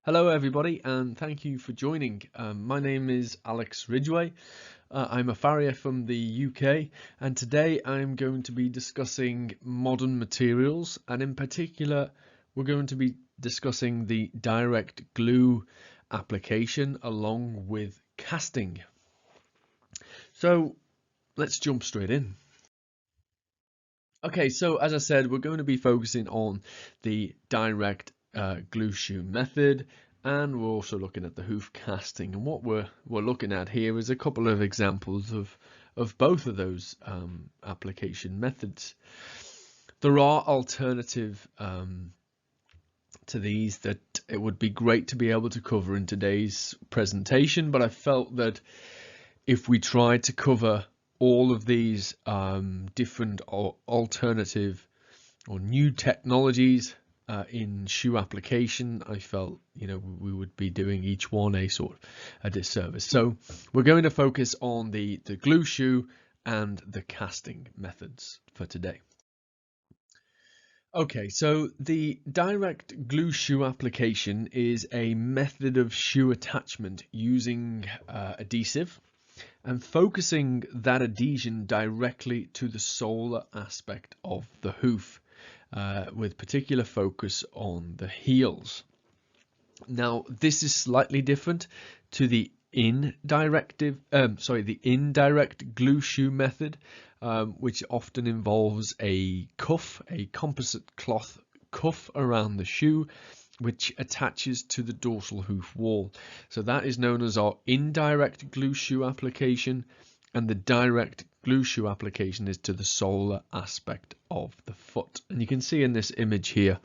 Hello everybody and thank you for joining. My name is Alex Ridgway. I'm a farrier from the UK and today I'm going to be discussing modern materials, and in particular we're going to be discussing the direct glue application along with casting. So let's jump straight in. Okay, so as I said, we're going to be focusing on the direct glue shoe method, and we're also looking at the hoof casting. And what we're looking at here is a couple of examples of both of those application methods. There are alternative to these that it would be great to be able to cover in today's presentation, but I felt that if we tried to cover all of these different or alternative or new technologies in shoe application, I felt we would be doing each one a sort of a disservice. So we're going to focus on the glue shoe and the casting methods for today. Okay, so the direct glue shoe application is a method of shoe attachment using adhesive and focusing that adhesion directly to the sole aspect of the hoof, with particular focus on the heels. Now, this is slightly different to the indirect glue shoe method, which often involves a composite cloth cuff around the shoe, which attaches to the dorsal hoof wall. So that is known as our indirect glue shoe application, and the direct glue shoe application is to the solar aspect of the foot. And you can see in this image here,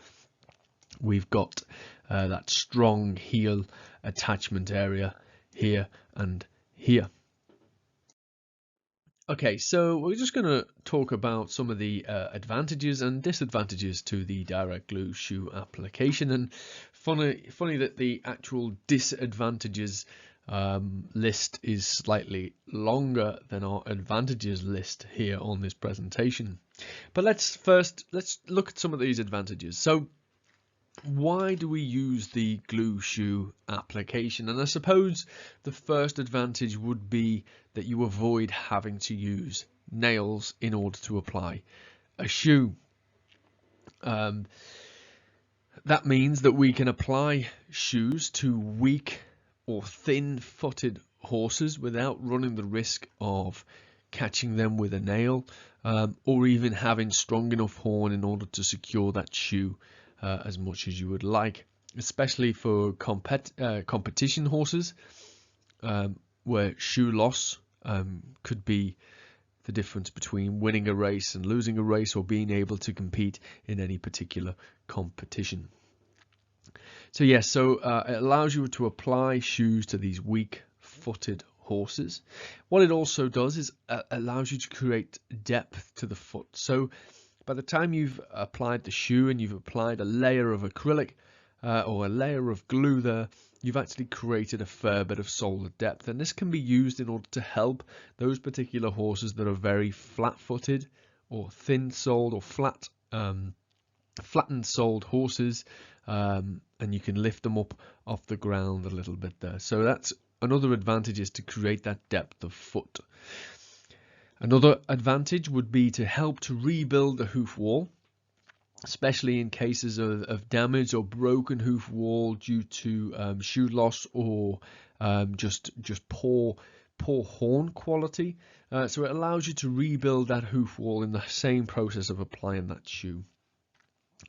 we've got that strong heel attachment area here and here. Okay, so we're just going to talk about some of the advantages and disadvantages to the direct glue shoe application. And funny that the actual disadvantages list is slightly longer than our advantages list here on this presentation. But let's look at some of these advantages. So why do we use the glue shoe application? And I suppose the first advantage would be that you avoid having to use nails in order to apply a shoe. That means that we can apply shoes to weak or thin-footed horses without running the risk of catching them with a nail, or even having strong enough horn in order to secure that shoe as much as you would like, especially for competition horses, where shoe loss could be the difference between winning a race and losing a race, or being able to compete in any particular competition. So yes, so it allows you to apply shoes to these weak-footed horses. What it also does is allows you to create depth to the foot. So by the time you've applied the shoe and you've applied a layer of acrylic or a layer of glue there, you've actually created a fair bit of sole depth, and this can be used in order to help those particular horses that are very flat-footed or thin-soled or flattened soled horses, and you can lift them up off the ground a little bit there. So that's another advantage, is to create that depth of foot. Another advantage would be to help to rebuild the hoof wall, especially in cases of damage or broken hoof wall due to shoe loss or just poor horn quality. So it allows you to rebuild that hoof wall in the same process of applying that shoe.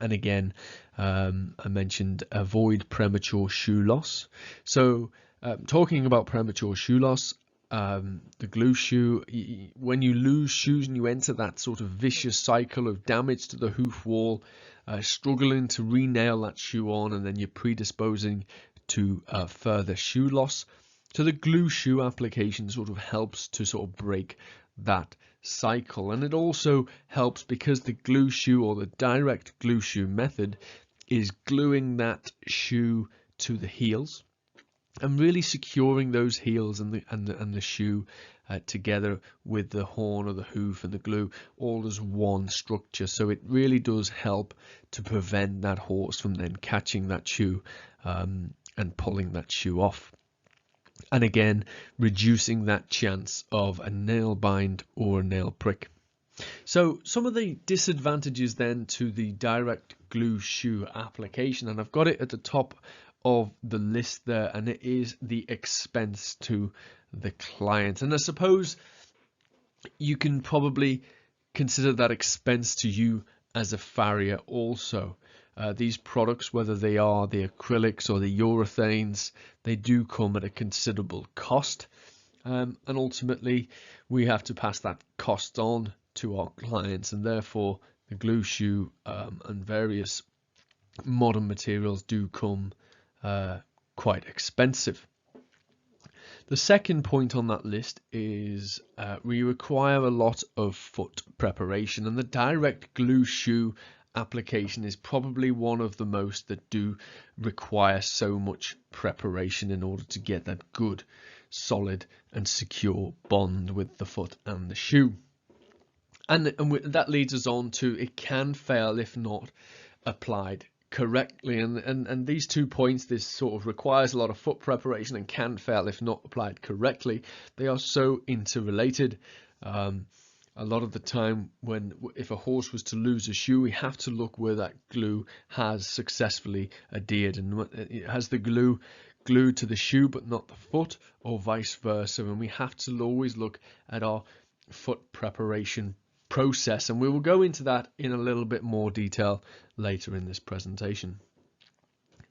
And again, I mentioned avoid premature shoe loss. So talking about premature shoe loss, the glue shoe, when you lose shoes and you enter that sort of vicious cycle of damage to the hoof wall, struggling to re-nail that shoe on, and then you're predisposing to further shoe loss. So the glue shoe application sort of helps to sort of break that cycle, and it also helps because the glue shoe, or the direct glue shoe method, is gluing that shoe to the heels and really securing those heels and the shoe together with the horn or the hoof and the glue all as one structure. So it really does help to prevent that horse from then catching that shoe and pulling that shoe off. And again, reducing that chance of a nail bind or a nail prick. So some of the disadvantages then to the direct glue shoe application, and I've got it at the top of the list there, and it is the expense to the client. And I suppose you can probably consider that expense to you as a farrier also. These products, whether they are the acrylics or the urethanes, they do come at a considerable cost, and ultimately we have to pass that cost on to our clients, and therefore the glue shoe and various modern materials do come quite expensive. The second point on that list is we require a lot of foot preparation, and the direct glue shoe application is probably one of the most that do require so much preparation in order to get that good, solid and secure bond with the foot and the shoe. And that leads us on to it can fail if not applied correctly, and these 2 points, this sort of requires a lot of foot preparation and can fail if not applied correctly, they are so interrelated. A lot of the time if a horse was to lose a shoe, we have to look where that glue has successfully adhered, and it has the glue glued to the shoe but not the foot, or vice versa, and we have to always look at our foot preparation process, and we will go into that in a little bit more detail later in this presentation.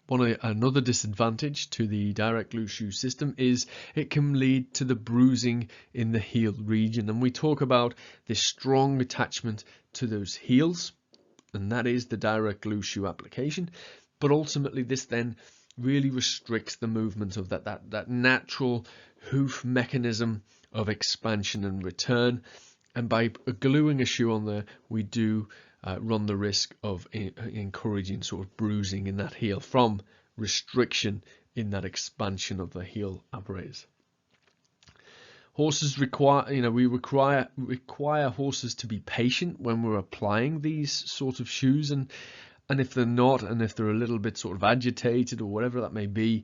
Another disadvantage to the direct glue shoe system is it can lead to the bruising in the heel region, and we talk about this strong attachment to those heels, and that is the direct glue shoe application. But ultimately this then really restricts the movement of that natural hoof mechanism of expansion and return, and by gluing a shoe on there we do run the risk of encouraging sort of bruising in that heel from restriction in that expansion of the heel apparatus. Horses we require horses to be patient when we're applying these sort of shoes, and if they're not, and if they're a little bit sort of agitated or whatever that may be,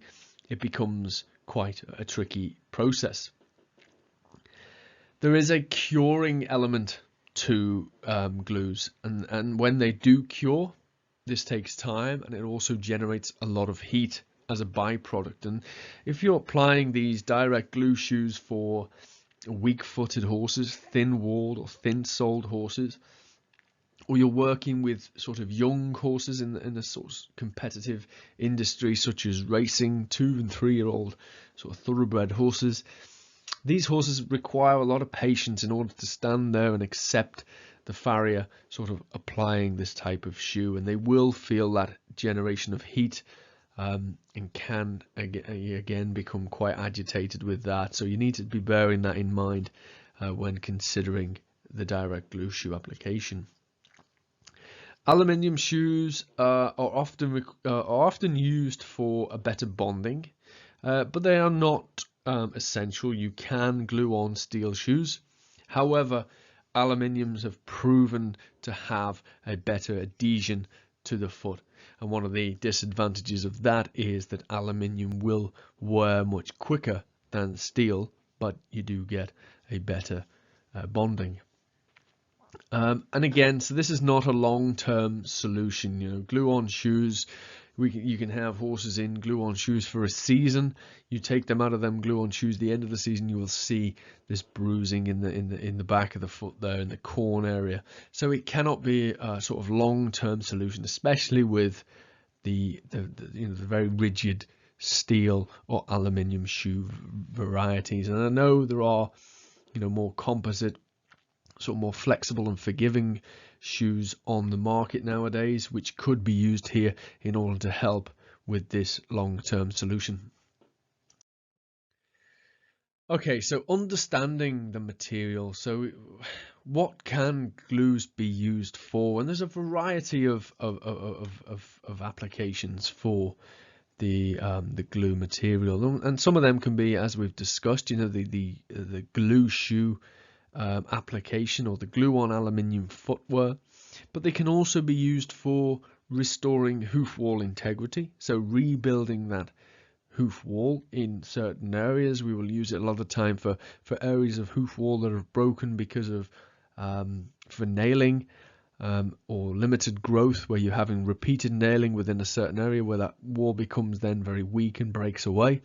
it becomes quite a tricky process. There is a curing element to glues, and when they do cure, this takes time, and it also generates a lot of heat as a byproduct. And if you're applying these direct glue shoes for weak-footed horses, thin-walled or thin-soled horses, or you're working with sort of young horses in a sort of competitive industry such as racing, 2- and 3-year-old sort of thoroughbred horses, these horses require a lot of patience in order to stand there and accept the farrier sort of applying this type of shoe, and they will feel that generation of heat and can again become quite agitated with that. So you need to be bearing that in mind when considering the direct glue shoe application. Aluminium shoes are often used for a better bonding, but they are not essential. You can glue on steel shoes. However, aluminiums have proven to have a better adhesion to the foot, and one of the disadvantages of that is that aluminium will wear much quicker than steel, but you do get a better bonding. And again, so this is not a long-term solution. Glue on shoes, you can have horses in glue on shoes for a season. You take them out of them glue on shoes, the end of the season you will see this bruising in the back of the foot there, in the corn area. So it cannot be a sort of long-term solution, especially with the very rigid steel or aluminium shoe varieties. And I know there are more composite, sort of more flexible and forgiving shoes on the market nowadays, which could be used here in order to help with this long-term solution. Okay, so understanding the material. So what can glues be used for? And there's a variety of applications for the glue material, and some of them can be, as we've discussed, the glue shoe application, or the glue on aluminium footwear, but they can also be used for restoring hoof wall integrity, so rebuilding that hoof wall in certain areas. We will use it a lot of the time for areas of hoof wall that are broken because of for nailing or limited growth, where you're having repeated nailing within a certain area where that wall becomes then very weak and breaks away.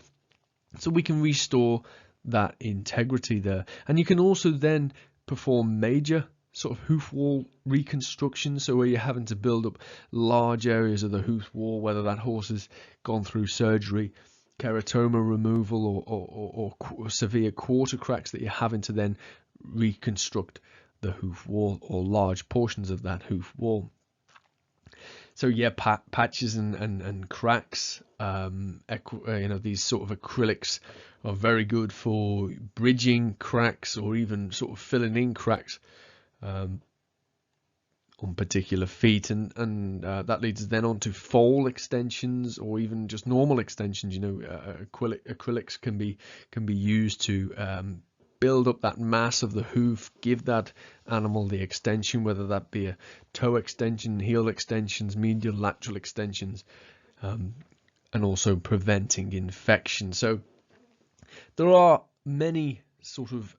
So we can restore that integrity there. And you can also then perform major sort of hoof wall reconstruction, so where you're having to build up large areas of the hoof wall, whether that horse has gone through surgery, keratoma removal, or severe quarter cracks, that you're having to then reconstruct the hoof wall or large portions of that hoof wall. So yeah, patches and cracks, these sort of acrylics are very good for bridging cracks or even sort of filling in cracks on particular feet, and that leads then on to foal extensions or even just normal extensions. Acrylics can be used to build up that mass of the hoof, give that animal the extension, whether that be a toe extension, heel extensions, medial lateral extensions, and also preventing infection. So there are many sort of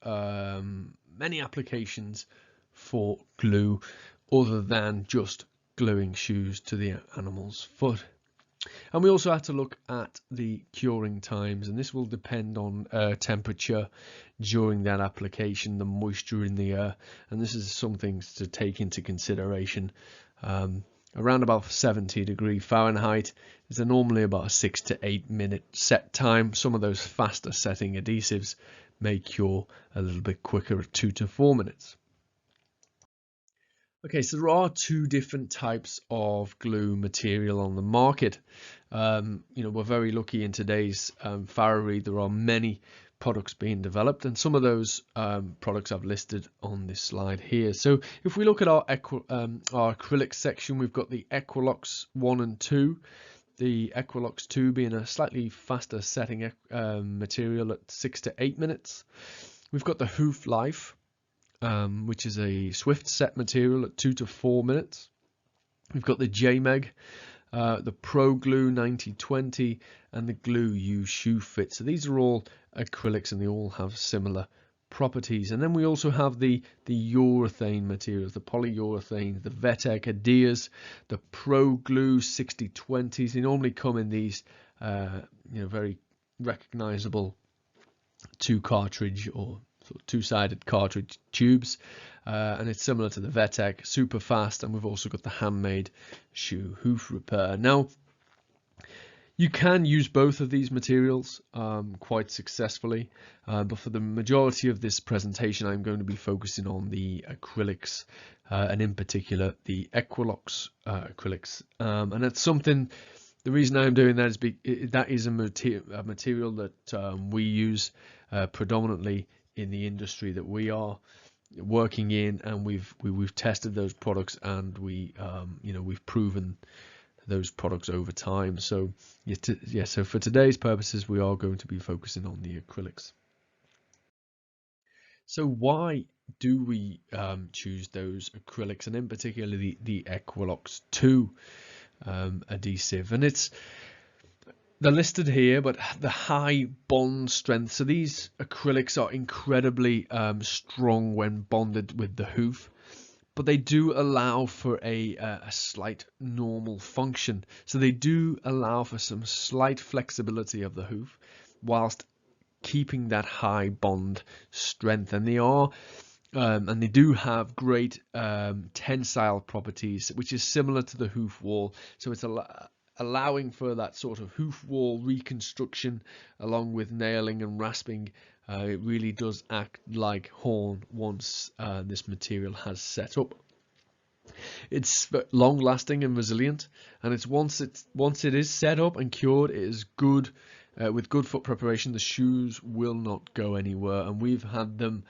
many applications for glue other than just gluing shoes to the animal's foot. And we also have to look at the curing times, and this will depend on temperature during that application, the moisture in the air, and this is some things to take into consideration. Around about 70°F is normally about a 6 to 8 minute set time. Some of those faster setting adhesives may cure a little bit quicker at 2 to 4 minutes. Okay, so there are two different types of glue material on the market. We're very lucky in today's farriery. There are many products being developed, and some of those products I've listed on this slide here. So if we look at our acrylic section, we've got the Equilux 1 and 2. The Equilux 2 being a slightly faster setting material at 6 to 8 minutes. We've got the Hoof Life, which is a swift set material at 2 to 4 minutes. We've got the JMEG, the Pro Glue 9020, and the Glue U Shoe Fit. So these are all acrylics and they all have similar properties. And then we also have the urethane materials, the polyurethane, the Vetec Adheres, the Pro Glue 6020s. They normally come in these very recognizable two-cartridge or sort of two-sided cartridge tubes, and it's similar to the Vetec, super fast. And we've also got the handmade shoe hoof repair. Now, you can use both of these materials quite successfully, but for the majority of this presentation, I'm going to be focusing on the acrylics, and in particular the Equilux acrylics. And it's something. The reason I'm doing that is that is a material that we use predominantly in the industry that we are working in, and we've tested those products, and we've proven those products over time. So so for today's purposes, we are going to be focusing on the acrylics. So why do we choose those acrylics, and in particular the Equilux 2 adhesive? And they're listed here, but the high bond strength. So these acrylics are incredibly strong when bonded with the hoof, but they do allow for a slight normal function. So they do allow for some slight flexibility of the hoof whilst keeping that high bond strength. And they are and they do have great tensile properties, which is similar to the hoof wall. So it's allowing for that sort of hoof wall reconstruction along with nailing and rasping. It really does act like horn once this material has set up. It's long lasting and resilient, and it's once it is set up and cured, it is good. With good foot preparation, the shoes will not go anywhere, and we've had them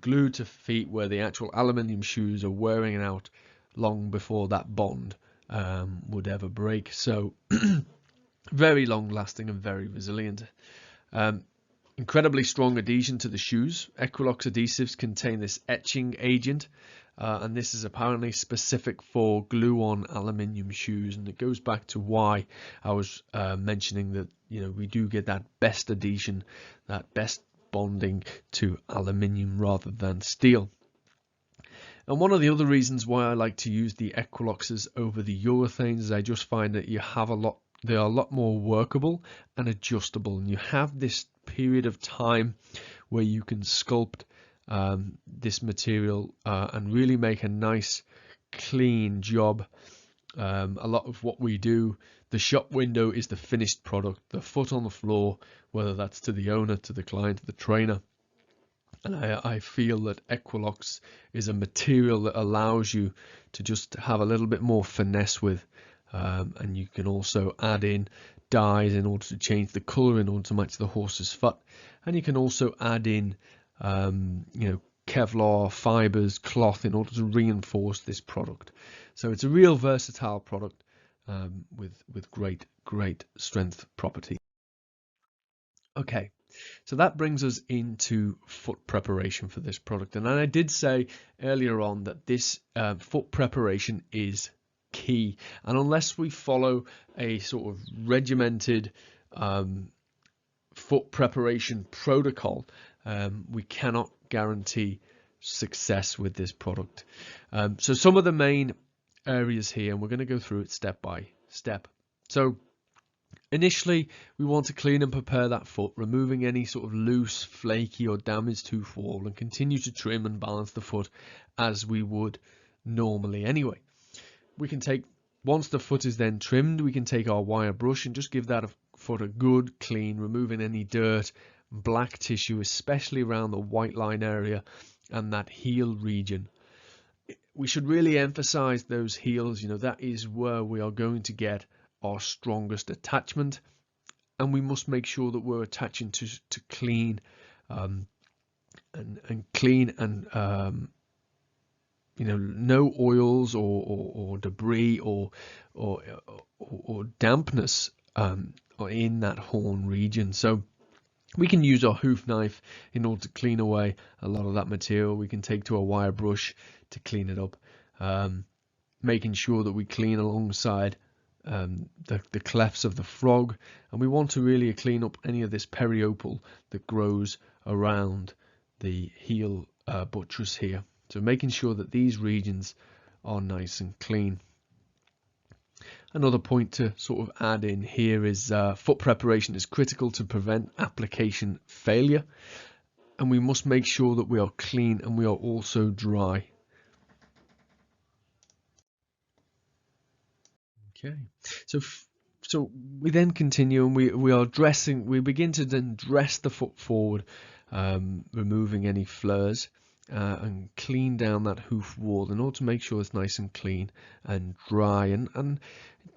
glued to feet where the actual aluminium shoes are wearing out long before that bond would ever break. So very long lasting and very resilient. Incredibly strong adhesion to the shoes. Equinox adhesives contain this etching agent, and this is apparently specific for glue-on aluminium shoes, and it goes back to why I was mentioning that, you know, we do get that best adhesion, that best bonding to aluminium rather than steel. And one of the other reasons why I like to use the Equiloxes over the urethanes is I just find that they are a lot more workable and adjustable, and you have this period of time where you can sculpt this material and really make a nice clean job. A lot of what we do, the shop window is the finished product, the foot on the floor, whether that's to the owner, to the client, to the trainer. And I feel that Equilox is a material that allows you to just have a little bit more finesse with, and you can also add in dyes in order to change the color in order to match the horse's foot, and you can also add in you know, Kevlar fibers, cloth, in order to reinforce this product. So it's a real versatile product with great strength property. Okay, so that brings us into foot preparation for this product, and I did say earlier on that this foot preparation is key, and unless we follow a sort of regimented foot preparation protocol, we cannot guarantee success with this product. So some of the main areas here, and we're going to go through it step by step. So initially, we want to clean and prepare that foot, removing any sort of loose, flaky or damaged hoof wall, and continue to trim and balance the foot as we would normally anyway. We can take, once the foot is then trimmed, we can take our wire brush and just give that foot a good clean, removing any dirt, black tissue, especially around the white line area and that heel region. We should really emphasize those heels, you know, that is where we are going to get our strongest attachment, and we must make sure that we're attaching to clean and clean and you know, no oils or debris or dampness in that horn region. So we can use our hoof knife in order to clean away a lot of that material. We can take to a wire brush to clean it up, making sure that we clean alongside the clefts of the frog, and we want to really clean up any of this periopal that grows around the heel buttress here. So making sure that these regions are nice and clean. Another point to sort of add in here is foot preparation is critical to prevent application failure, and we must make sure that we are clean and we are also dry. Okay, so we then continue, and we begin to then dress the foot forward, removing any flares, and clean down that hoof wall in order to make sure it's nice and clean and dry, and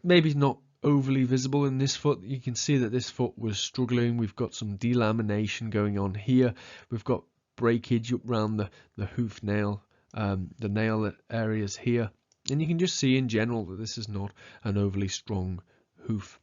maybe not overly visible in this foot. You can see that this foot was struggling. We've got some delamination going on here. We've got breakage up around the hoof nail, the nail areas here, and you can just see in general that this is not an overly strong hoof.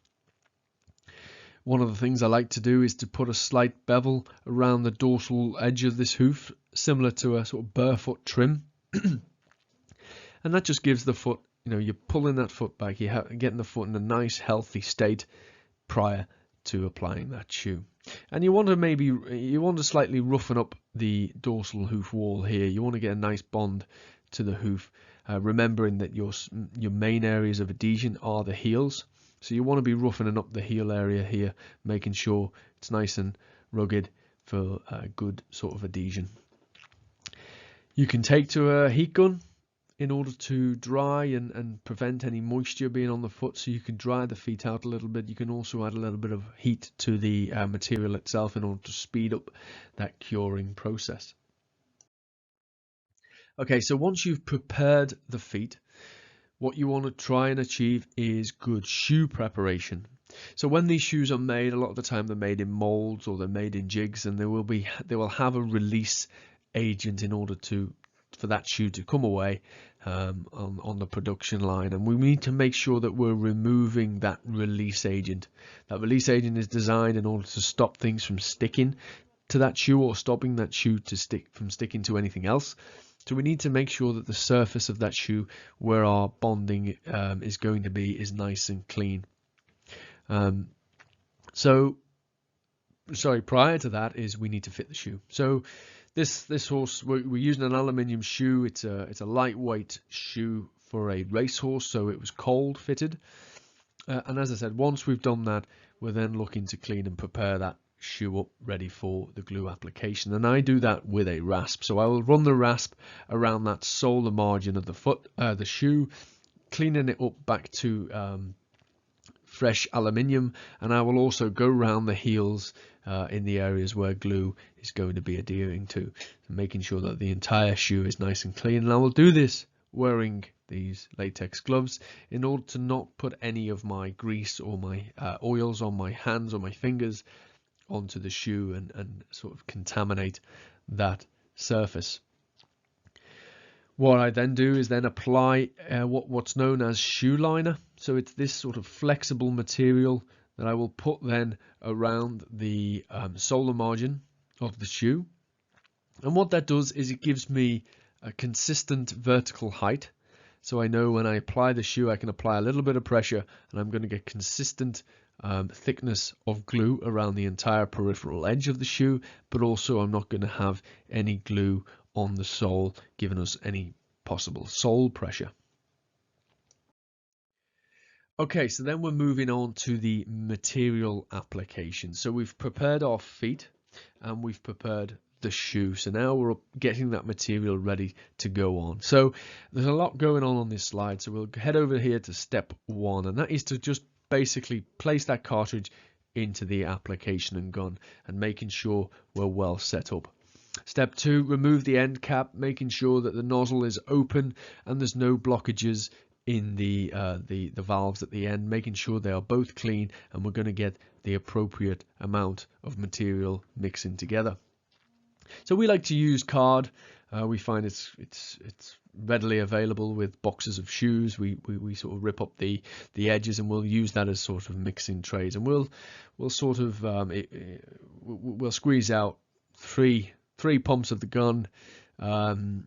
One of the things I like to do is to put a slight bevel around the dorsal edge of this hoof, similar to a sort of barefoot trim. And that just gives the foot, you know, you're pulling that foot back, you're getting the foot in a nice healthy state prior to applying that shoe. And you want to slightly roughen up the dorsal hoof wall here. You want to get a nice bond to the hoof, remembering that your main areas of adhesion are the heels. So you want to be roughening up the heel area here, making sure it's nice and rugged for a good sort of adhesion. You can take to a heat gun in order to dry and prevent any moisture being on the foot, so you can dry the feet out a little bit. You can also add a little bit of heat to the material itself in order to speed up that curing process. Okay, so once you've prepared the feet, what you want to try and achieve is good shoe preparation. So when these shoes are made, a lot of the time they're made in molds or they're made in jigs, and they will have a release agent in order for that shoe to come away on the production line, and we need to make sure that we're removing that release agent. That release agent is designed in order to stop things from sticking to that shoe or stopping that shoe to from sticking to anything else. So we need to make sure that the surface of that shoe where our bonding is going to be is nice and clean. Prior to that is we need to fit the shoe. So this horse, we're using an aluminium shoe. It's a lightweight shoe for a racehorse, so it was cold fitted. And as I said, once we've done that, we're then looking to clean and prepare that shoe up ready for the glue application. And I do that with a rasp. So I will run the rasp around that solar margin of the foot, the shoe, cleaning it up back to fresh aluminium, and I will also go around the heels in the areas where glue is going to be adhering to, making sure that the entire shoe is nice and clean. And I will do this wearing these latex gloves in order to not put any of my grease or my oils on my hands or my fingers onto the shoe and sort of contaminate that surface. What I then do is then apply what's known as shoe liner. So it's this sort of flexible material that I will put then around the solar margin of the shoe. And what that does is it gives me a consistent vertical height. So I know when I apply the shoe, I can apply a little bit of pressure and I'm going to get consistent thickness of glue around the entire peripheral edge of the shoe, but also I'm not going to have any glue on the sole giving us any possible sole pressure. Okay, so then we're moving on to the material application. So we've prepared our feet and we've prepared the shoe. So now we're getting that material ready to go on. So there's a lot going on this slide. So we'll head over here to step 1, and that is to just basically place that cartridge into the application and gun and making sure we're well set up. Step 2, remove the end cap, making sure that the nozzle is open and there's no blockages in the valves at the end, making sure they are both clean, and we're going to get the appropriate amount of material mixing together. So we like to use card. We find it's readily available with boxes of shoes. We sort of rip up the edges and we'll use that as sort of mixing trays, and we'll sort of we'll squeeze out three pumps of the gun, and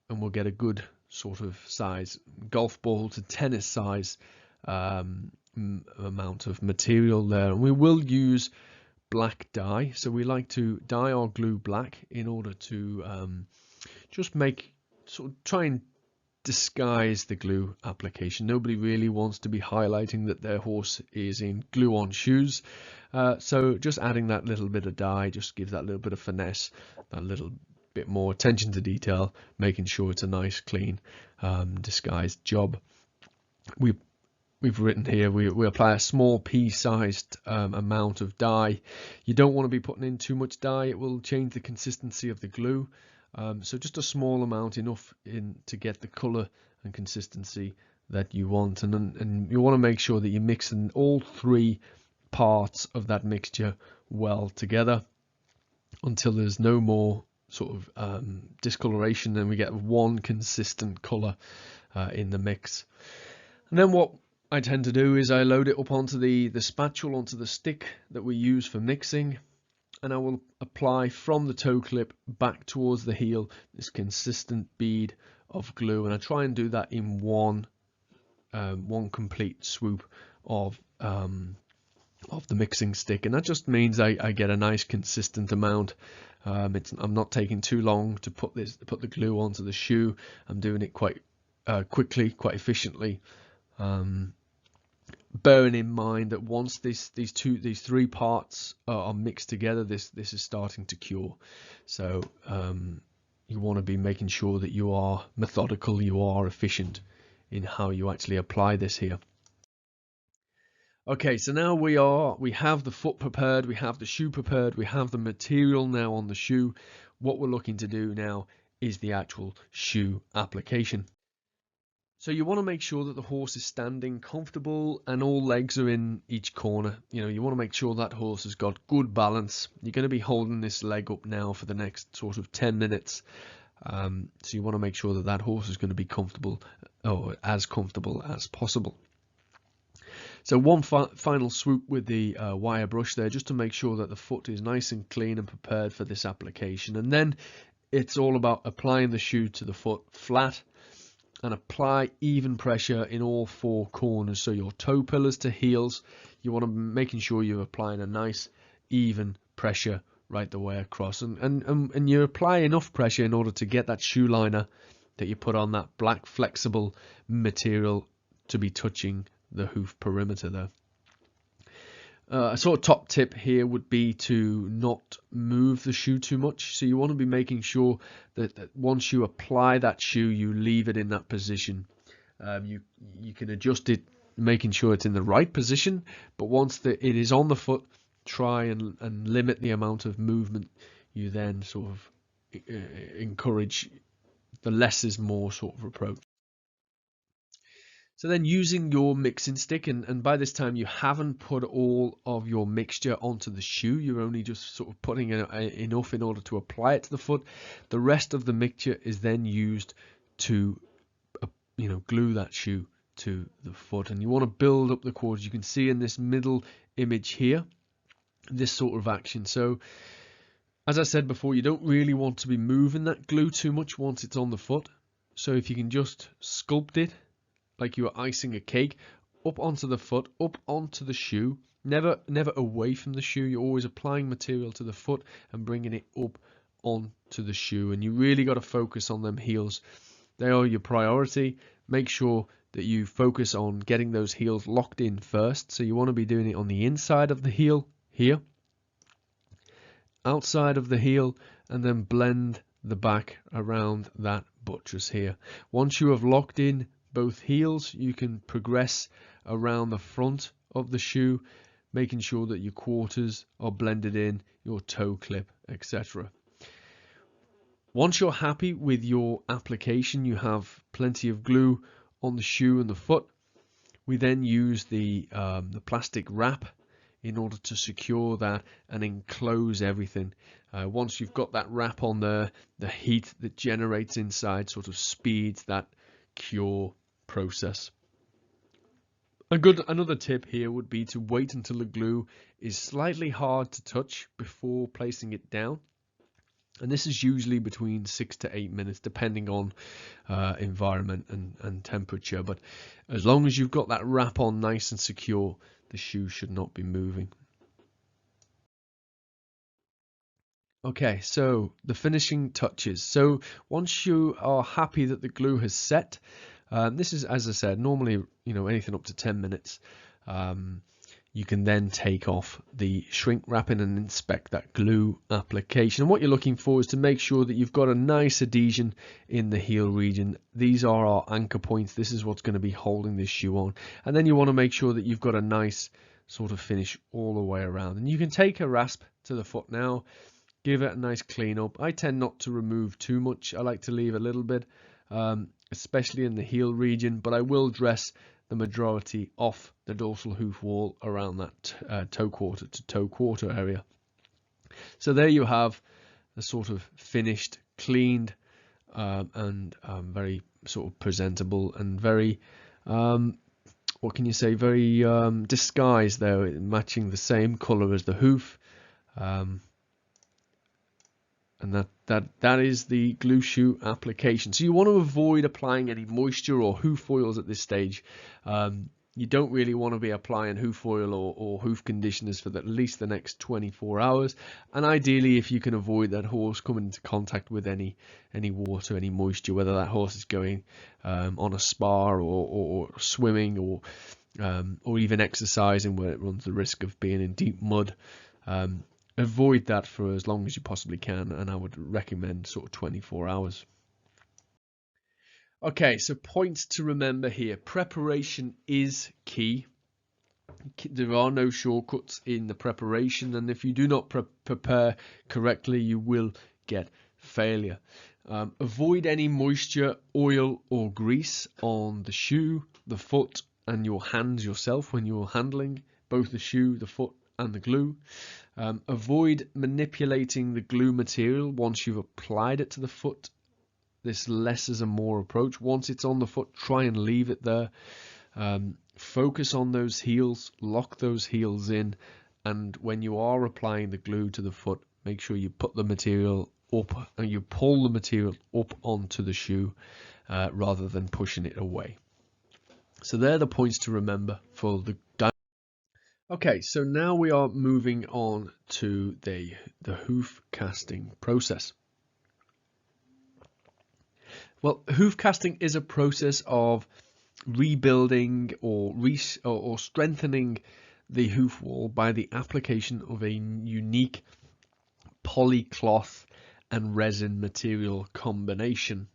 we'll get a good sort of size golf ball to tennis size amount of material there. And we will use black dye, so we like to dye our glue black in order to just try and disguise the glue application. Nobody really wants to be highlighting that their horse is in glue on shoes, so just adding that little bit of dye just gives that little bit of finesse, that little bit more attention to detail, making sure it's a nice clean disguised job. We've written here we apply a small pea-sized amount of dye. You don't want to be putting in too much dye, it will change the consistency of the glue. So just a small amount, enough to get the color and consistency that you want, and you want to make sure that you're mixing all 3 parts of that mixture well together until there's no more sort of discoloration, and we get one consistent color in the mix. And then what I tend to do is I load it up onto the spatula, onto the stick that we use for mixing, and I will apply from the toe clip back towards the heel this consistent bead of glue, and I try and do that in one complete swoop of the mixing stick, and that just means I get a nice consistent amount. I'm not taking too long to put the glue onto the shoe. I'm doing it quite quickly, quite efficiently. Bearing in mind that once these 3 parts are mixed together, this is starting to cure. So you want to be making sure that you are methodical, you are efficient in how you actually apply this here. Okay, so now we have the foot prepared, we have the shoe prepared, we have the material now on the shoe. What we're looking to do now is the actual shoe application. So you want to make sure that the horse is standing comfortable and all legs are in each corner. You want to make sure that horse has got good balance. You're going to be holding this leg up now for the next sort of 10 minutes. So you want to make sure that that horse is going to be comfortable, or as comfortable as possible. So one final swoop with the wire brush there, just to make sure that the foot is nice and clean and prepared for this application. And then it's all about applying the shoe to the foot flat, and apply even pressure in all four corners. So your toe pillars to heels, you want to be making sure you're applying a nice even pressure right the way across, and you apply enough pressure in order to get that shoe liner that you put on that black flexible material to be touching the hoof perimeter there. A sort of top tip here would be to not move the shoe too much. So you want to be making sure that once you apply that shoe, you leave it in that position. You can adjust it, making sure it's in the right position, but once it is on the foot, try and limit the amount of movement. You then sort of encourage the less is more sort of approach. So then using your mixing stick, and by this time you haven't put all of your mixture onto the shoe, you're only just sort of putting enough in order to apply it to the foot. The rest of the mixture is then used to glue that shoe to the foot, and you want to build up the quarters. You can see in this middle image here this sort of action. So as I said before, you don't really want to be moving that glue too much once it's on the foot. So if you can just sculpt it like you are icing a cake, up onto the foot, up onto the shoe, never away from the shoe. You're always applying material to the foot and bringing it up onto the shoe, and you really got to focus on them heels. They are your priority. Make sure that you focus on getting those heels locked in first. So you want to be doing it on the inside of the heel here, outside of the heel, and then blend the back around that buttress here. Once you have locked in both heels, you can progress around the front of the shoe, making sure that your quarters are blended in, your toe clip, etc. Once you're happy with your application, you have plenty of glue on the shoe and the foot. We then use the plastic wrap in order to secure that and enclose everything. Once you've got that wrap on there, the heat that generates inside sort of speeds that cure process. Another tip here would be to wait until the glue is slightly hard to touch before placing it down, and this is usually between 6 to 8 minutes depending on environment and temperature, but as long as you've got that wrap on nice and secure, the shoe should not be moving. Okay, so the finishing touches. So once you are happy that the glue has set, this is, as I said, normally anything up to 10 minutes. You can then take off the shrink wrapping and inspect that glue application. And what you're looking for is to make sure that you've got a nice adhesion in the heel region. These are our anchor points. This is what's going to be holding this shoe on. And then you want to make sure that you've got a nice sort of finish all the way around. And you can take a rasp to the foot now, give it a nice clean up. I tend not to remove too much. I like to leave a little bit, especially in the heel region, but I will dress the majority off the dorsal hoof wall around that toe quarter to toe quarter area. So there you have a sort of finished, cleaned, and very sort of presentable and very, what can you say, very disguised there, matching the same color as the hoof. And that is the glue shoe application. So you want to avoid applying any moisture or hoof oils at this stage. You don't really want to be applying hoof oil or hoof conditioners for at least the next 24 hours. And ideally, if you can avoid that horse coming into contact with any water, any moisture, whether that horse is going on a spa or swimming or even exercising where it runs the risk of being in deep mud. Avoid that for as long as you possibly can, and I would recommend sort of 24 hours. Okay, so points to remember here. Preparation is key. There are no shortcuts in the preparation, and if you do not prepare correctly, you will get failure. Avoid any moisture, oil or grease on the shoe, the foot and your hands yourself when you're handling both the shoe, the foot and the glue. Avoid manipulating the glue material once you've applied it to the foot. This less is a more approach. Once it's on the foot, try and leave it there. focus on those heels, lock those heels in, and when you are applying the glue to the foot, make sure you put the material up and you pull the material up onto the shoe rather than pushing it away. So they're the points to remember for the. Okay, so now we are moving on to the hoof casting process. Well, hoof casting is a process of rebuilding or strengthening the hoof wall by the application of a unique polycloth and resin material combination.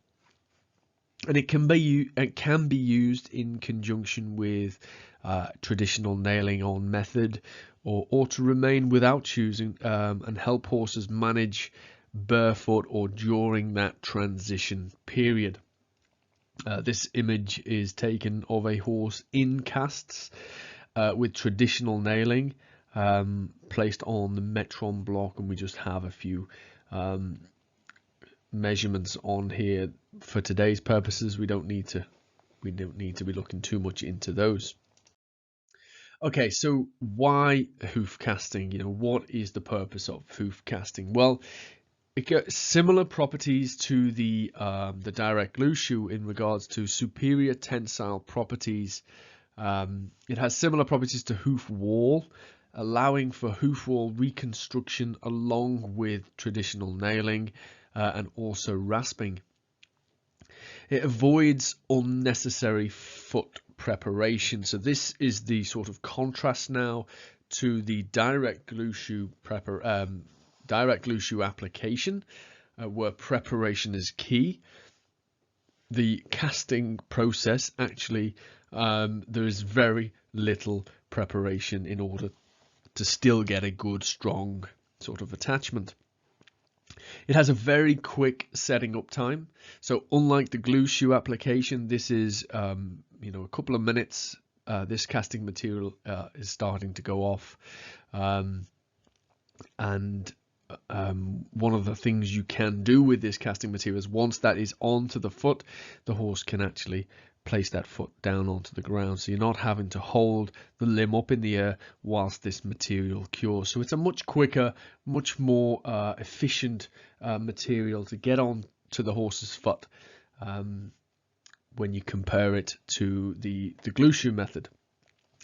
And it can be used in conjunction with traditional nailing on method, or to remain without shoes and help horses manage barefoot or during that transition period. This image is taken of a horse in casts with traditional nailing placed on the Metron block, and we just have a few measurements on here for today's purposes. We don't need to be looking too much into those. Okay, so why hoof casting? What is the purpose of hoof casting? Well, it gets similar properties to the direct glue shoe in regards to superior tensile properties. It has similar properties to hoof wall, allowing for hoof wall reconstruction along with traditional nailing and also rasping. It avoids unnecessary foot preparation. So this is the sort of contrast now to the direct glue shoe application, where preparation is key. The casting process, actually, there is very little preparation in order to still get a good, strong sort of attachment. It has a very quick setting up time. So unlike the glue shoe application, this is a couple of minutes. This casting material is starting to go off, and one of the things you can do with this casting material is once that is onto the foot, the horse can actually place that foot down onto the ground, so you're not having to hold the limb up in the air whilst this material cures. So it's a much quicker, much more efficient material to get on to the horse's foot when you compare it to the glue shoe method.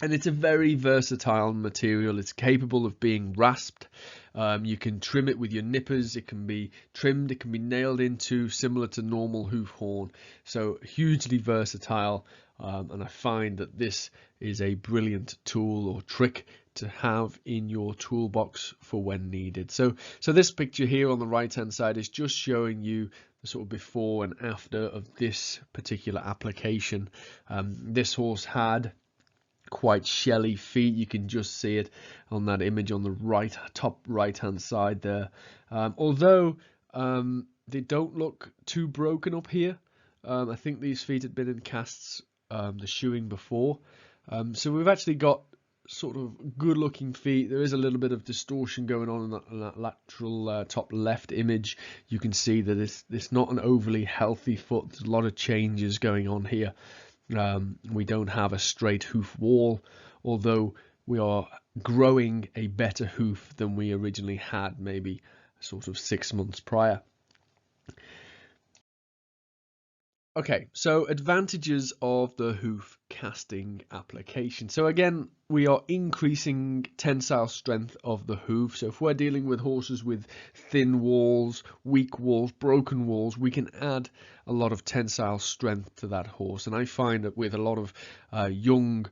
And it's a very versatile material. It's capable of being rasped. You can trim it with your nippers. It can be trimmed. It can be nailed into, similar to normal hoof horn. So hugely versatile. And I find that this is a brilliant tool or trick to have in your toolbox for when needed. So this picture here on the right hand side is just showing you the sort of before and after of this particular application. This horse had quite shelly feet. You can just see it on that image on the top right hand side there. Although they don't look too broken up here. I think these feet had been in casts, the shoeing before. So we've actually got sort of good looking feet. There is a little bit of distortion going on in that lateral top left image. You can see that it's not an overly healthy foot. There's a lot of changes going on here. We don't have a straight hoof wall, although we are growing a better hoof than we originally had, maybe sort of 6 months prior. Okay, so advantages of the hoof casting application. So again, we are increasing tensile strength of the hoof. So if we're dealing with horses with thin walls, weak walls, broken walls, we can add a lot of tensile strength to that horse. And I find that with a lot of young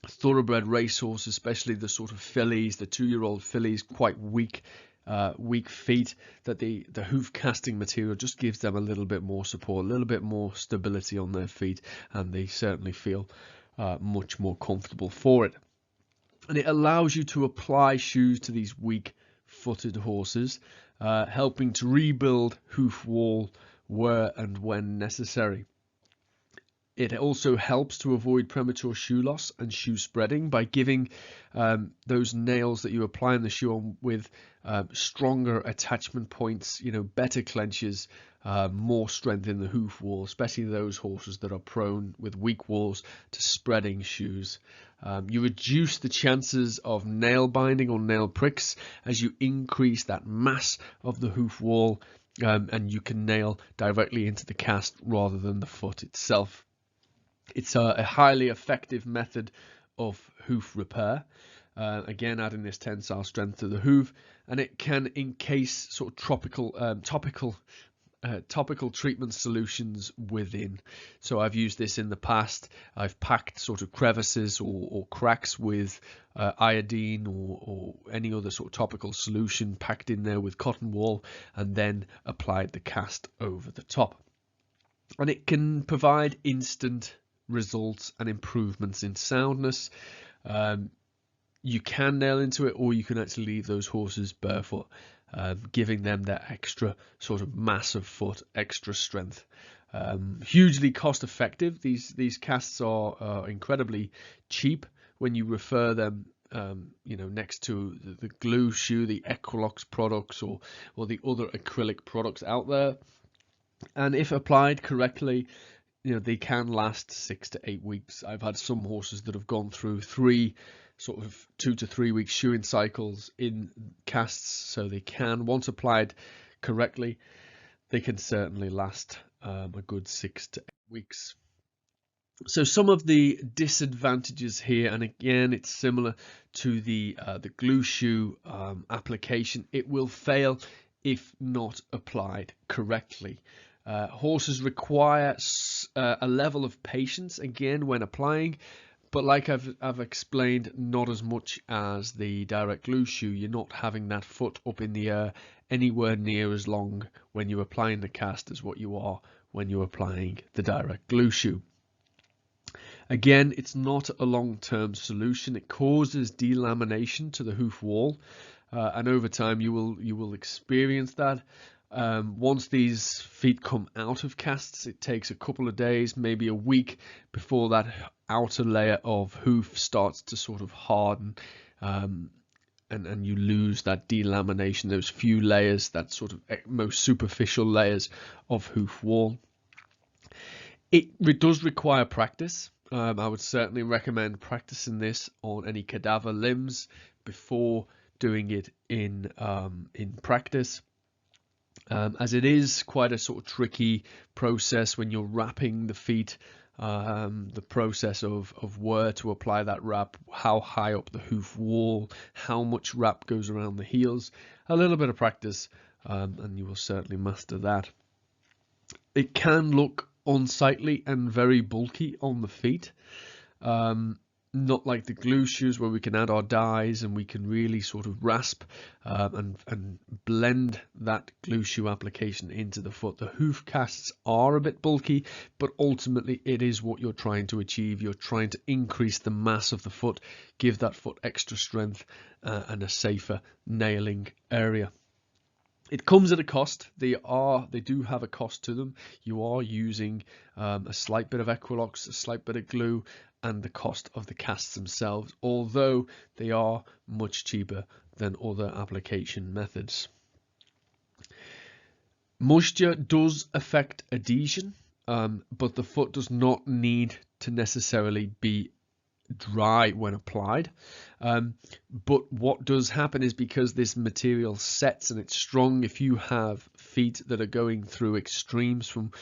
thoroughbred racehorses, especially the sort of fillies, the 2-year-old fillies, quite weak feet, that the hoof casting material just gives them a little bit more support, a little bit more stability on their feet, and they certainly feel much more comfortable for it. And it allows you to apply shoes to these weak footed horses, helping to rebuild hoof wall where and when necessary. It also helps to avoid premature shoe loss and shoe spreading by giving those nails that you apply in the shoe on with stronger attachment points, better clenches, more strength in the hoof wall, especially those horses that are prone with weak walls to spreading shoes. You reduce the chances of nail binding or nail pricks as you increase that mass of the hoof wall, and you can nail directly into the cast rather than the foot itself. It's a highly effective method of hoof repair. Again, adding this tensile strength to the hoof, and it can encase sort of topical treatment solutions within. So I've used this in the past. I've packed sort of crevices or cracks with iodine or any other sort of topical solution packed in there with cotton wool, and then applied the cast over the top. And it can provide instant results and improvements in soundness. You can nail into it, or you can actually leave those horses barefoot, giving them that extra sort of massive foot, extra strength. Hugely cost effective. These casts are incredibly cheap when you refer them next to the glue shoe, the Equinox products, or the other acrylic products out there. And if applied correctly, they can last 6 to 8 weeks. I've had some horses that have gone through 2 to 3 week shoeing cycles in casts, so they can, once applied correctly, they can certainly last a good 6 to 8 weeks. So some of the disadvantages here, and again it's similar to the glue shoe application, it will fail if not applied correctly. Horses require a level of patience again when applying, but like I've explained, not as much as the direct glue shoe. You're not having that foot up in the air anywhere near as long when you're applying the cast as what you are when you're applying the direct glue shoe. Again, it's not a long-term solution. It causes delamination to the hoof wall, and over time you will experience that. Once these feet come out of casts, it takes a couple of days, maybe a week, before that outer layer of hoof starts to sort of harden, and you lose that delamination, those few layers, that sort of most superficial layers of hoof wall. It does require practice. I would certainly recommend practicing this on any cadaver limbs before doing it in practice. As it is quite a sort of tricky process when you're wrapping the feet, the process of where to apply that wrap, how high up the hoof wall, how much wrap goes around the heels. A little bit of practice, and you will certainly master that. It can look unsightly and very bulky on the feet. Not like the glue shoes where we can add our dyes and we can really sort of rasp and blend that glue shoe application into the foot. The hoof casts are a bit bulky, but ultimately it is what you're trying to achieve. You're trying to increase the mass of the foot, give that foot extra strength and a safer nailing area. It comes at a cost. They do have a cost to them. You are using a slight bit of Equinox, a slight bit of glue, and the cost of the casts themselves, although they are much cheaper than other application methods. Moisture does affect adhesion, but the foot does not need to necessarily be dry when applied. But what does happen is, because this material sets and it's strong, if you have feet that are going through extremes from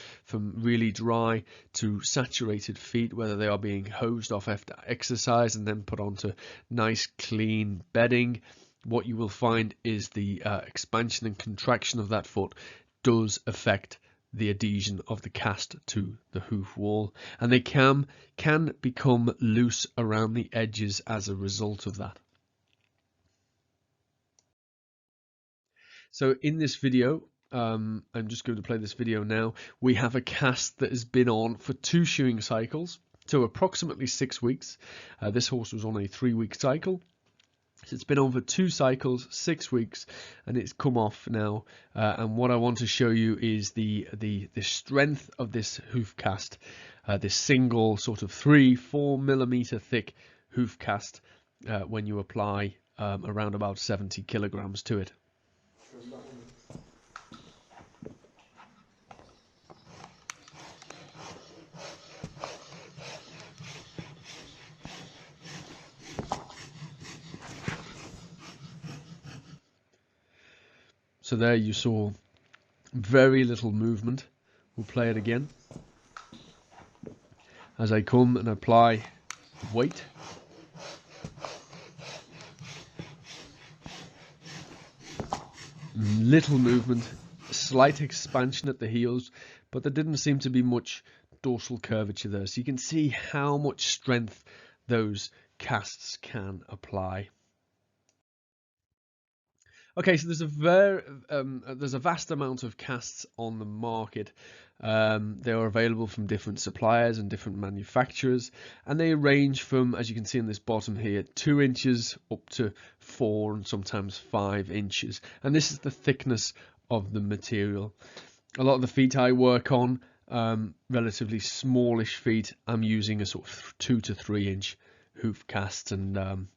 really dry to saturated feet, whether they are being hosed off after exercise and then put onto nice clean bedding, what you will find is the expansion and contraction of that foot does affect the adhesion of the cast to the hoof wall, and they can become loose around the edges as a result of that. So in this video, I'm just going to play this video now. We have a cast that has been on for 2 shoeing cycles, so approximately 6 weeks. This horse was on a 3-week cycle. So it's been on for 2 cycles, 6 weeks, and it's come off now. And what I want to show you is the strength of this hoof cast, this single sort of 3-4 millimeter thick hoof cast when you apply around about 70 kilograms to it. So there you saw very little movement. We'll play it again. As I come and apply weight. Little movement, slight expansion at the heels, but there didn't seem to be much dorsal curvature there. So you can see how much strength those casts can apply. Okay, so there's a vast amount of casts on the market. They are available from different suppliers and different manufacturers, and they range from, as you can see in this bottom here, 2 inches up to 4 and sometimes 5 inches. And this is the thickness of the material. A lot of the feet I work on, relatively smallish feet, I'm using a sort of 2 to 3 inch hoof cast, and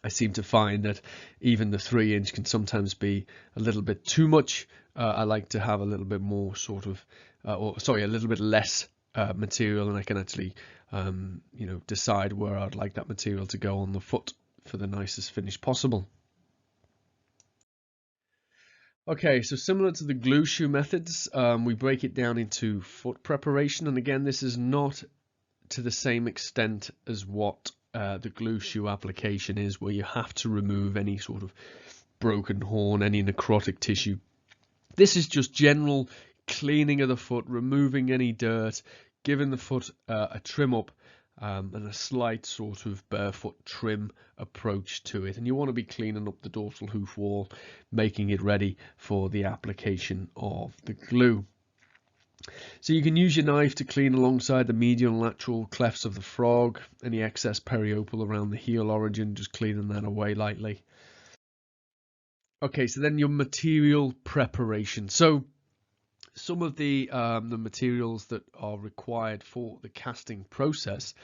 I seem to find that even the 3 inch can sometimes be a little bit too much. I like to have a little bit more sort of, a little bit less material, and I can actually, decide where I'd like that material to go on the foot for the nicest finish possible. Okay, so similar to the glue shoe methods, we break it down into foot preparation, and again, this is not to the same extent as what the glue shoe application is, where you have to remove any sort of broken horn, any necrotic tissue. This is just general cleaning of the foot, removing any dirt, giving the foot a trim up, and a slight sort of barefoot trim approach to it. And you want to be cleaning up the dorsal hoof wall, making it ready for the application of the glue. So you can use your knife to clean alongside the medial and lateral clefts of the frog, any excess periopal around the heel origin, just cleaning that away lightly. Okay, so then your material preparation. So some of the materials that are required for the casting process,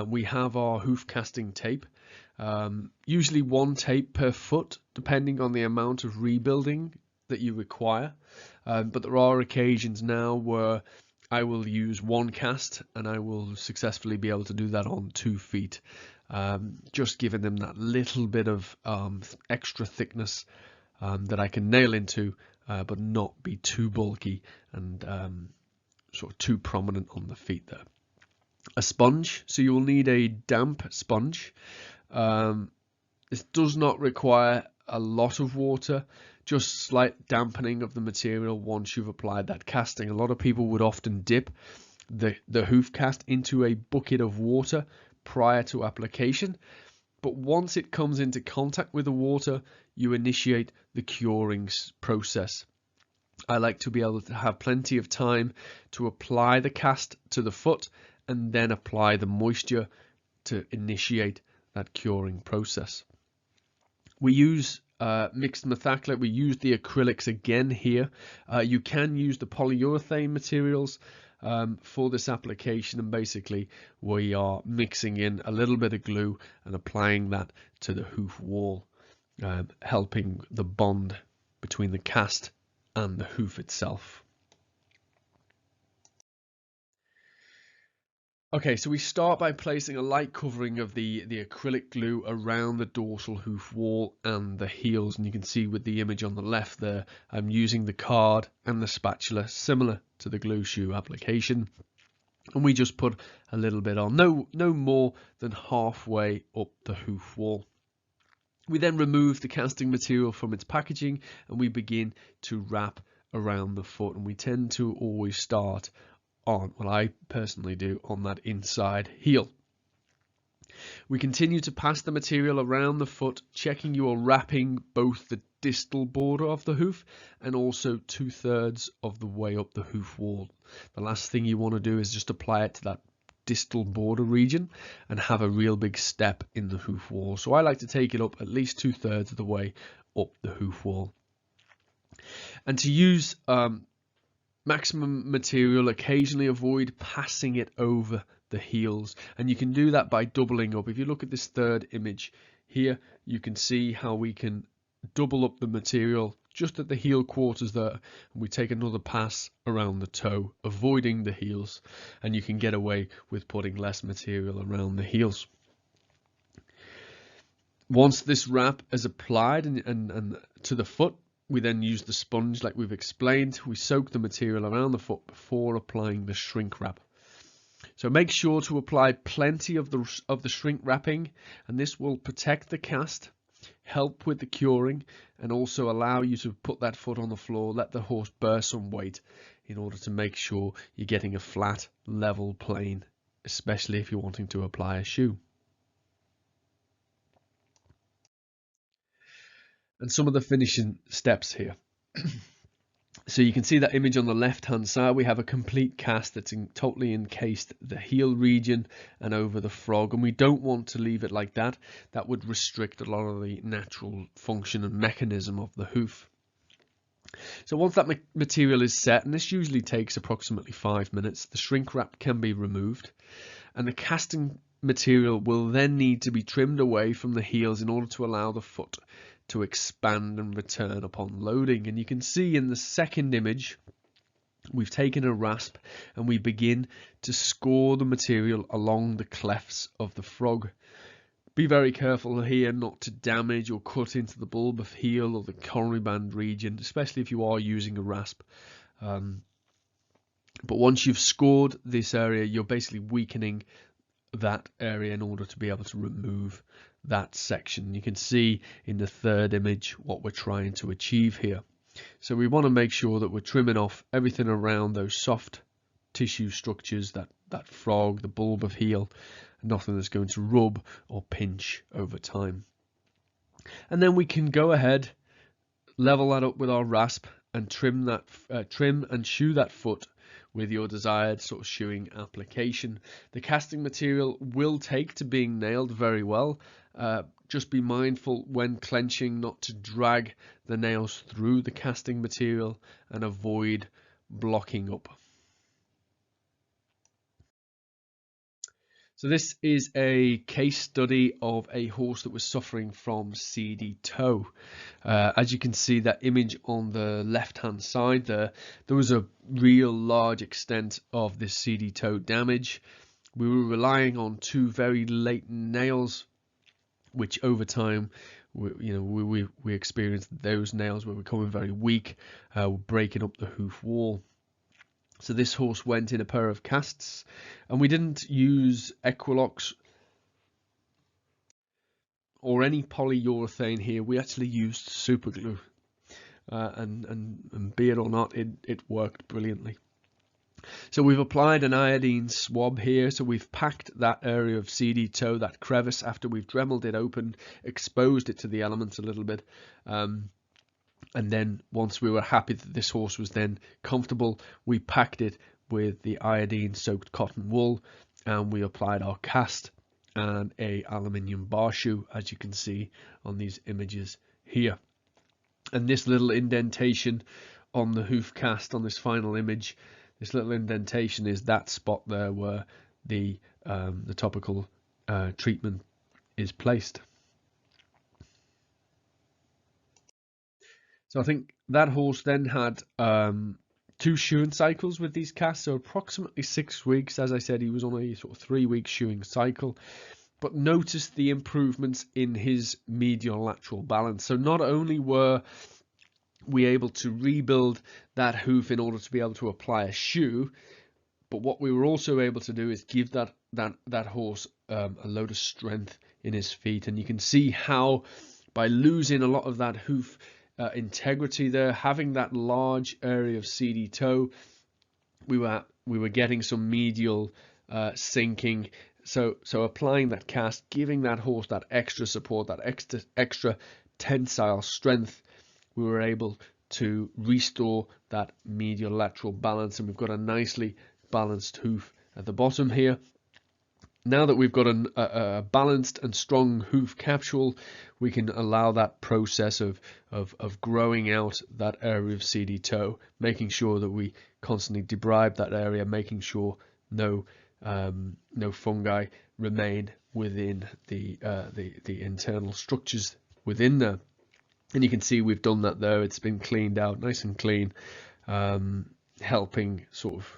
we have our hoof casting tape, usually 1 tape per foot, depending on the amount of rebuilding that you require. But there are occasions now where I will use 1 cast and I will successfully be able to do that on 2 feet, just giving them that little bit of extra thickness that I can nail into, but not be too bulky and sort of too prominent on the feet there. A sponge, so you will need a damp sponge. This does not require a lot of water, just slight dampening of the material once you've applied that casting. A lot of people would often dip the hoof cast into a bucket of water prior to application, but once it comes into contact with the water, you initiate the curing process. I like to be able to have plenty of time to apply the cast to the foot and then apply the moisture to initiate that curing process. We use mixed methacrylate. We use the acrylics again here. You can use the polyurethane materials for this application, and basically we are mixing in a little bit of glue and applying that to the hoof wall, helping the bond between the cast and the hoof itself. Okay, so we start by placing a light covering of the acrylic glue around the dorsal hoof wall and the heels, and you can see with the image on the left there, I'm using the card and the spatula similar to the glue shoe application, and we just put a little bit on, no more than halfway up the hoof wall. We then remove the casting material from its packaging and we begin to wrap around the foot, and we tend to always start on, well, I personally do, on that inside heel. We continue to pass the material around the foot, checking you are wrapping both the distal border of the hoof and also 2/3 of the way up the hoof wall. The last thing you want to do is just apply it to that distal border region and have a real big step in the hoof wall. So I like to take it up at least 2/3 of the way up the hoof wall. And to use maximum material, occasionally avoid passing it over the heels, and you can do that by doubling up. If you look at this third image here, you can see how we can double up the material just at the heel quarters there, and we take another pass around the toe, avoiding the heels, and you can get away with putting less material around the heels. Once this wrap is applied and to the foot, we then use the sponge like we've explained. We soak the material around the foot before applying the shrink wrap. So make sure to apply plenty of the shrink wrapping, and this will protect the cast, help with the curing, and also allow you to put that foot on the floor, let the horse bear some weight in order to make sure you're getting a flat, level plane, especially if you're wanting to apply a shoe. And some of the finishing steps here. So you can see that image on the left hand side. We have a complete cast that's totally encased the heel region and over the frog, and we don't want to leave it like that. That would restrict a lot of the natural function and mechanism of the hoof. So once that material is set, and this usually takes approximately 5 minutes, the shrink wrap can be removed, and the casting material will then need to be trimmed away from the heels in order to allow the foot to expand and return upon loading. And you can see in the second image, we've taken a rasp and we begin to score the material along the clefts of the frog. Be very careful here not to damage or cut into the bulb of heel or the coronary band region, especially if you are using a rasp. But once you've scored this area, you're basically weakening that area in order to be able to remove that section. You can see in the third image what we're trying to achieve here. So we want to make sure that we're trimming off everything around those soft tissue structures, that frog, the bulb of heel, nothing that's going to rub or pinch over time. And then we can go ahead, level that up with our rasp, and trim and shoe that foot with your desired sort of shoeing application. The casting material will take to being nailed very well. Just be mindful when clenching not to drag the nails through the casting material and avoid blocking up. So this is a case study of a horse that was suffering from CD toe. As you can see, that image on the left hand side there was a real large extent of this CD toe damage. We were relying on 2 very late nails, which over time we experienced those nails were becoming very weak, breaking up the hoof wall. So this horse went in a pair of casts, and we didn't use Equilox or any polyurethane here. We actually used super glue, and be it or not, it worked brilliantly. So we've applied an iodine swab here. So we've packed that area of CD toe, that crevice, after we've dremeled it open, exposed it to the elements a little bit. And then once we were happy that this horse was then comfortable, we packed it with the iodine soaked cotton wool, and we applied our cast and a aluminium bar shoe, as you can see on these images here. And this little indentation on the hoof cast on this final image, this little indentation is that spot there where the topical treatment is placed. So I think that horse then had 2 shoeing cycles with these casts, so approximately 6 weeks. As I said, he was on a sort of 3-week shoeing cycle, but notice the improvements in his medial lateral balance. So not only were we able to rebuild that hoof in order to be able to apply a shoe, but what we were also able to do is give that horse a load of strength in his feet. And you can see how by losing a lot of that hoof integrity there, having that large area of CD toe, we were getting some medial sinking. So applying that cast, giving that horse that extra support, that extra tensile strength, we were able to restore that medial lateral balance, and we've got a nicely balanced hoof at the bottom here. Now that we've got a balanced and strong hoof capsule, we can allow that process of growing out that area of CD toe, making sure that we constantly debride that area, making sure no fungi remain within the internal structures within there. And you can see we've done that there. It's been cleaned out nice and clean, helping sort of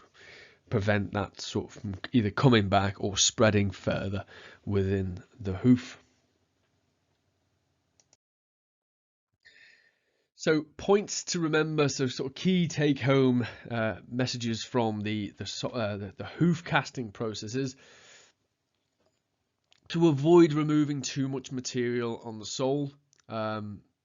prevent that sort of from either coming back or spreading further within the hoof. So points to remember, so sort of key take-home messages from the hoof casting processes: to avoid removing too much material on the sole.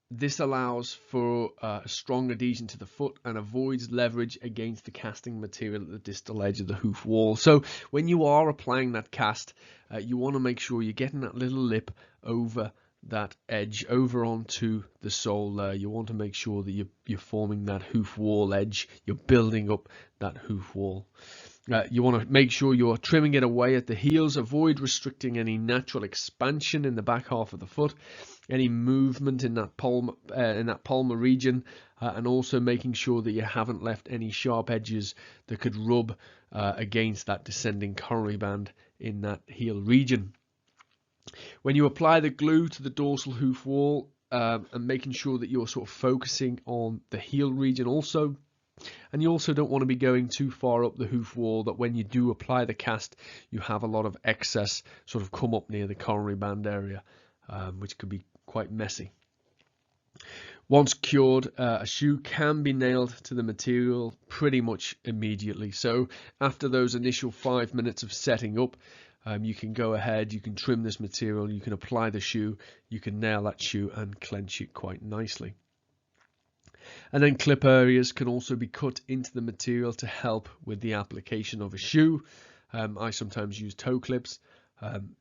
This allows for a strong adhesion to the foot and avoids leverage against the casting material at the distal edge of the hoof wall. So when you are applying that cast, you want to make sure you're getting that little lip over that edge, over onto the sole there. You want to make sure that you're forming that hoof wall edge, you're building up that hoof wall. You want to make sure you're trimming it away at the heels. Avoid restricting any natural expansion in the back half of the foot, any movement in that palmar region, and also making sure that you haven't left any sharp edges that could rub against that descending coronary band in that heel region. When you apply the glue to the dorsal hoof wall, and making sure that you're sort of focusing on the heel region also. And you also don't want to be going too far up the hoof wall, that when you do apply the cast, you have a lot of excess sort of come up near the coronary band area, which could be quite messy. Once cured, a shoe can be nailed to the material pretty much immediately. So after those initial 5 minutes of setting up, you can go ahead, you can trim this material, you can apply the shoe, you can nail that shoe and clench it quite nicely. And then clip areas can also be cut into the material to help with the application of a shoe. I sometimes use toe clips.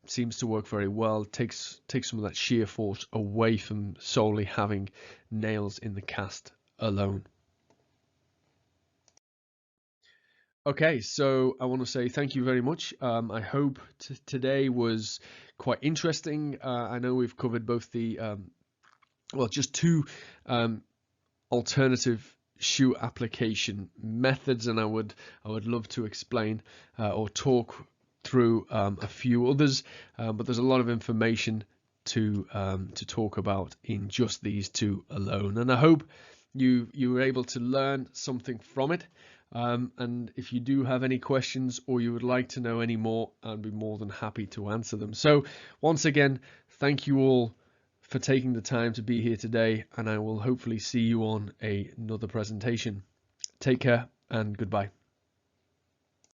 Seems to work very well. Takes some of that shear force away from solely having nails in the cast alone. Okay, so I want to say thank you very much. I hope today was quite interesting. I know we've covered both the well, just two alternative shoe application methods, and I would love to explain or talk through a few others, but there's a lot of information to talk about in just these two alone, and I hope you were able to learn something from it. And if you do have any questions or you would like to know any more, I'd be more than happy to answer them. So once again, thank you all for taking the time to be here today, and I will hopefully see you on another presentation. Take care and goodbye.